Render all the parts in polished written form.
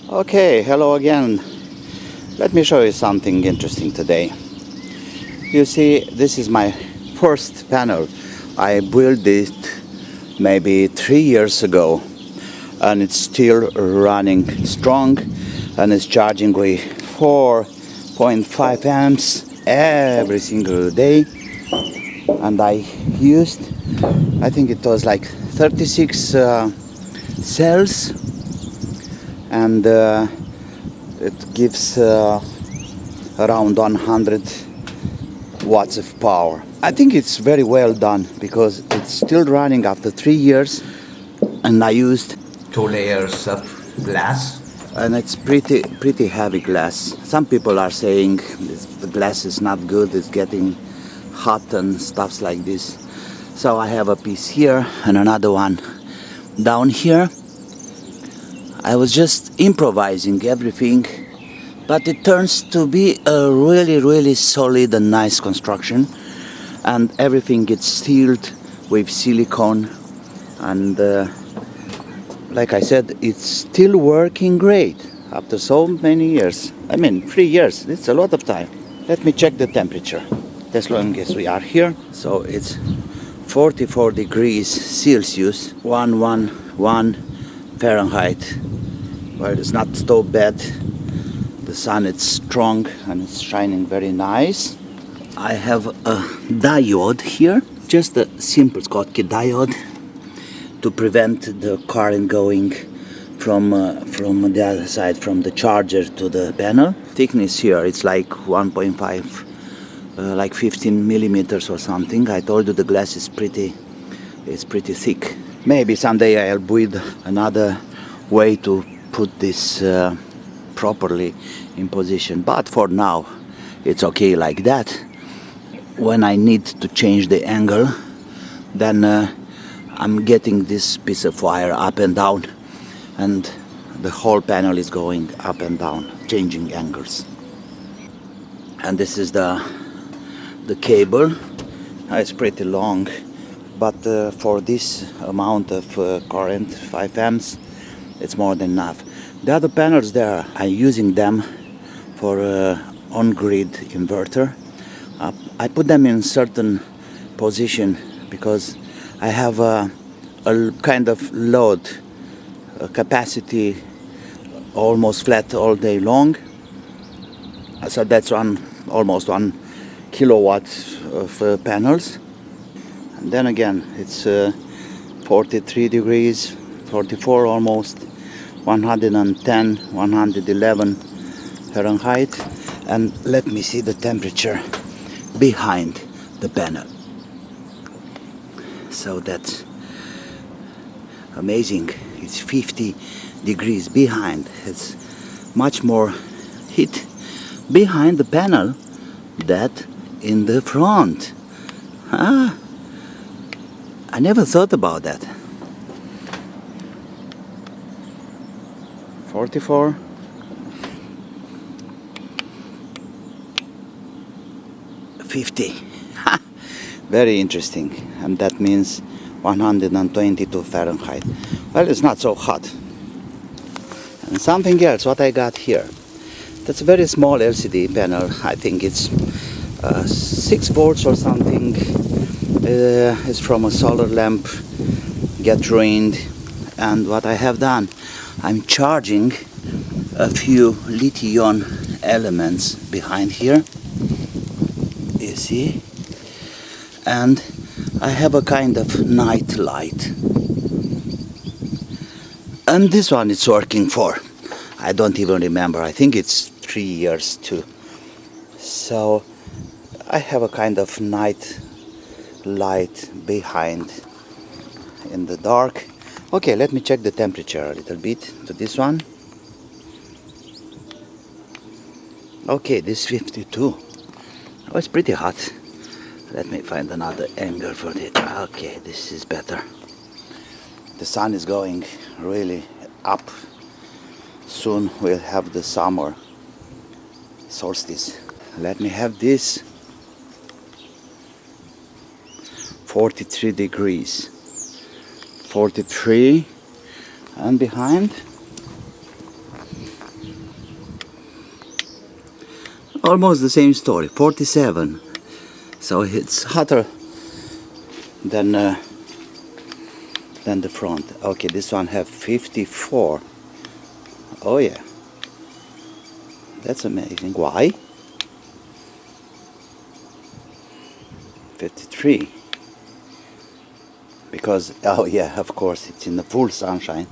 Okay, hello again. Let me show you something interesting today. You see, this is my first panel. I built it maybe 3 years ago, and it's still running strong, and it's charging with 4.5 amps every single day. And I used, I think it was like 36 cells, and it gives around 100 watts of power. I think it's very well done because it's still running after 3 years, and I used 2 layers of glass, and it's pretty heavy glass. Some people are saying the glass is not good, it's getting hot and stuff like this. So I have a piece here and another one down here. I was just improvising everything, but it turns to be a really solid and nice construction, and everything gets sealed with silicone, and like I said, it's still working great after so many years. I mean, 3 years, it's a lot of time. Let me check the temperature as long as we are here. So it's 44 degrees Celsius, 111 Fahrenheit. Well, it's not so bad. The sun is strong and it's shining very nice. I have a diode here, just a simple Schottky diode to prevent the current going from the other side, from the charger to the panel. Thickness here, it's like 1.5, like 15 millimeters or something. I told you the glass is pretty thick. Maybe someday I'll build another way to put this properly in position, but for now it's okay like that. When I need to change the angle, then I'm getting this piece of wire up and down, and the whole panel is going up and down, changing angles. And this is the cable. It's pretty long, but for this amount of current, 5 amps, it's more than enough. The other panels there, I'm using them for on-grid inverter. I put them in certain position because I have a kind of load capacity almost flat all day long. So that's almost 1 kilowatt of panels. And then again, it's 43 degrees, 44 almost, 110, 111 Fahrenheit. And let me see the temperature behind the panel. So that's amazing. It's 50 degrees behind. It's much more heat behind the panel than in the front. I never thought about that. 44. Very interesting, and that means 122 Fahrenheit. Well, it's not so hot. And something else, what I got here. That's a very small LCD panel. I think it's 6 volts or something. It's from a solar lamp, get ruined. And what I have done, I'm charging a few lithium elements behind here. You see? And I have a kind of night light. And this one is working for, I don't even remember, I think it's 3 years too. So I have a kind of night light behind in the dark. Okay, let me check the temperature a little bit to this one. Okay, this 52. Oh, it's pretty hot. Let me find another angle for it. Okay, this is better. The sun is going really up. Soon we'll have the summer solstice. Let me have this. 43 degrees. 43. And behind Almost the same story, 47. So it's hotter than the front. Okay, this one have 54. Oh yeah, that's amazing. Why? 53. Because, oh yeah, of course, it's in the full sunshine.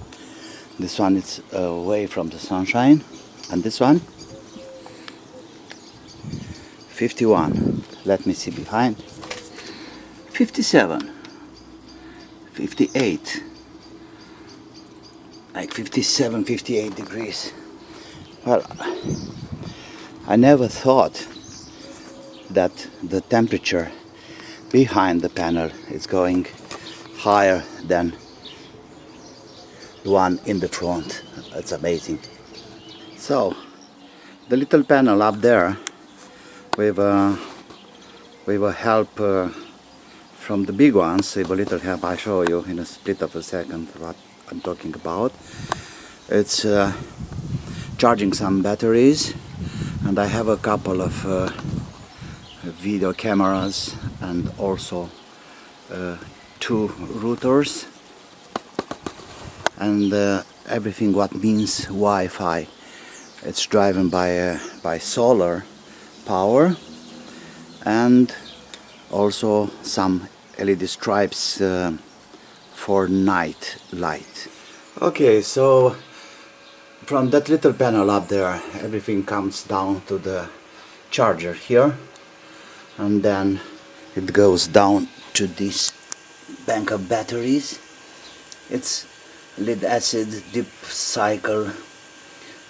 This one is away from the sunshine. And this one? 51. Let me see behind. 57. 58. Like 57, 58 degrees. Well, I never thought that the temperature behind the panel is going higher than the one in the front. That's amazing. So the little panel up there with a help from the big ones, with a little help. I'll show you in a split of a second what I'm talking about. It's charging some batteries, and I have a couple of video cameras and also 2 routers, and everything what means Wi-Fi. It's driven by solar power, and also some LED stripes for night light. Okay, so from that little panel up there, everything comes down to the charger here, and then it goes down to this bank of batteries. It's lead acid deep cycle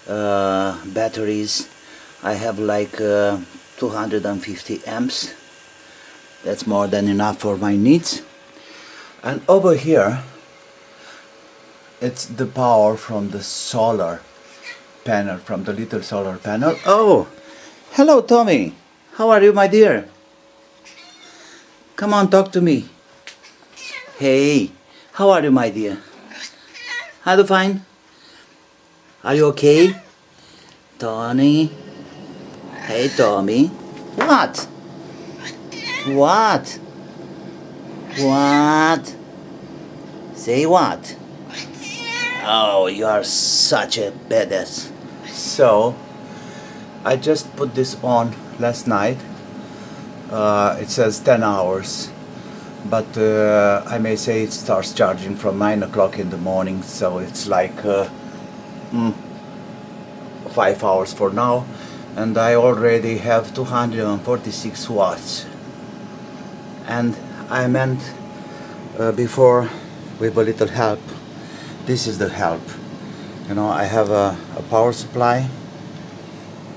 batteries. I have like 250 amps. That's more than enough for my needs. And over here it's the power from the solar panel, from the little solar panel. Oh, hello Tommy, how are you, my dear? Come on, talk to me. Hey, how are you, my dear? Are you fine? Are you okay? Tony? Hey, Tommy. What? What? What? Say what? Oh, you are such a badass. So, I just put this on last night. It says 10 hours. But I may say it starts charging from 9 o'clock in the morning, so it's like 5 hours for now, and I already have 246 watts. And I meant before, with a little help, this is the help. You know, I have a power supply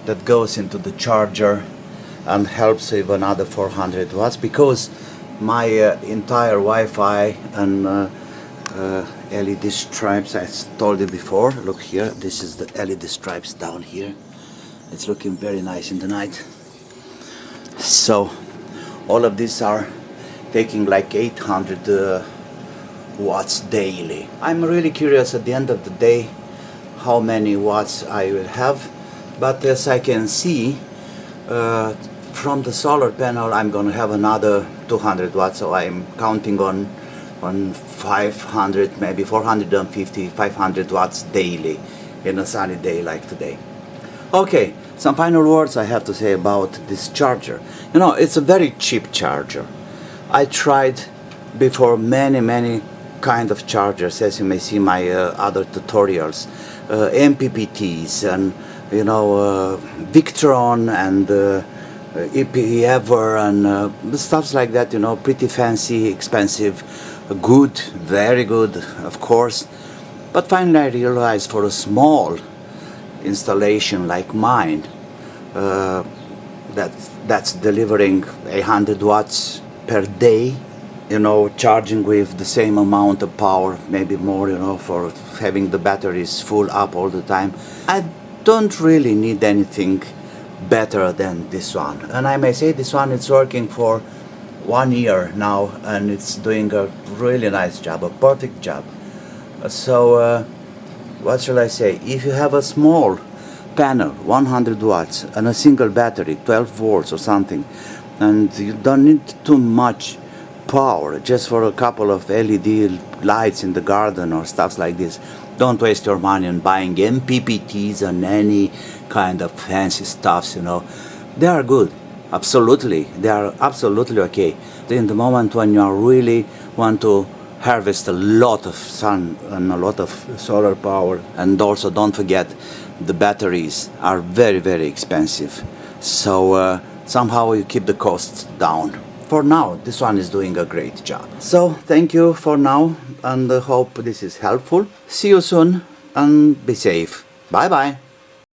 that goes into the charger and helps with another 400 watts, because my entire Wi-Fi and LED stripes, I told you before, look here, this is the LED stripes down here. It's looking very nice in the night. So all of these are taking like 800 watts daily. I'm really curious at the end of the day how many watts I will have, but as I can see from the solar panel, I'm going to have another 200 watts, so I'm counting on 500, maybe 450, 500 watts daily in a sunny day like today. Okay, some final words I have to say about this charger. You know, it's a very cheap charger. I tried before many kind of chargers, as you may see my other tutorials, MPPTs and, you know, Victron and EP Ever and stuff like that, you know, pretty fancy, expensive, good, very good, of course. But finally I realized for a small installation like mine, that's delivering 100 watts per day, you know, charging with the same amount of power, maybe more, you know, for having the batteries full up all the time. I don't really need anything better than this one, and I may say this one is working for 1 year now, and it's doing a really nice job, a perfect job. So what shall I say, if you have a small panel, 100 watts, and a single battery, 12 volts or something. And you don't need too much power just for a couple of LED lights in the garden or stuff like this. Don't waste your money on buying MPPTs and any kind of fancy stuffs, you know. They are good, absolutely. They are absolutely okay. In the moment when you really want to harvest a lot of sun and a lot of solar power, and also don't forget the batteries are very, very expensive. So somehow you keep the costs down. For now, this one is doing a great job. So thank you for now, and I hope this is helpful. See you soon and be safe. Bye bye.